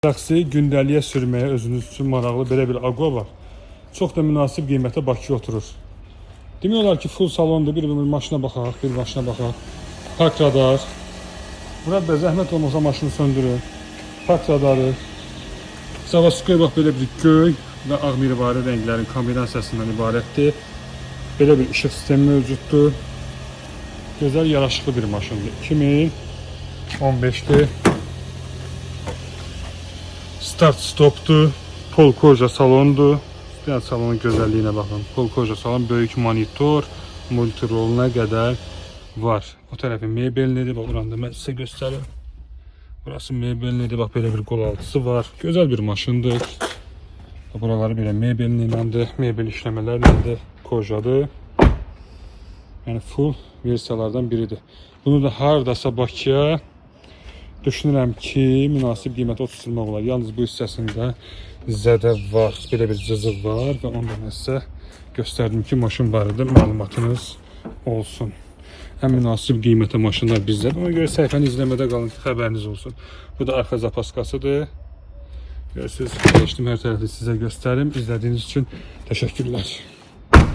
Taksi gündəliyə sürməyə özünüz üçün maraqlı belə bir Agua var. Çox da münasib qiymətə Bakıya oturur. Demək olar ki, full salondur. Bir maşına baxaq, bir maşına baxaq. Park radar. Murad bəy, zəhmət olmasa maşını söndürün. Park radarı. Zavaskoy bax belə bir göy və ağ mirvari rənglərin kombinasiyasından ibarətdir. Belə bir işıq sistemi mövcuddur. Gözəl, yaraşıqlı bir maşındır. 2015'dir. Start stopdur. Polkoja salondur. Biraz salonun gözəlliyinə baxın. Polkoja salon, böyük monitor, multiroluna qədər var. O tərəfi mebellidir. Bax, buranı da mən sizə göstərim. Burası mebellidir. Bax, belə bir qol altısı var. Gözəl bir maşındır. Buraları belə mebelliyinədir. Mebel işləmələrlədir. Kojadır. Yəni full versiyalardan biridir. Bunu da hardasa Bakıya düşünürəm ki, münasib qiymətə oturtulmaq olar. Yalnız bu hissəsində zədə var, belə bir cızıq var və onda mən sizə göstərdim ki, maşın barədə məlumatınız olsun. Ən münasib qiymətə maşınlar bizdədir. Ona görə səhifəni izləmədə qalın ki, xəbəriniz olsun. Bu da arxa zapaskasıdır. Görürsünüz, geçdim hər tərəfli sizə göstərim. İzlədiyiniz üçün təşəkkürlər.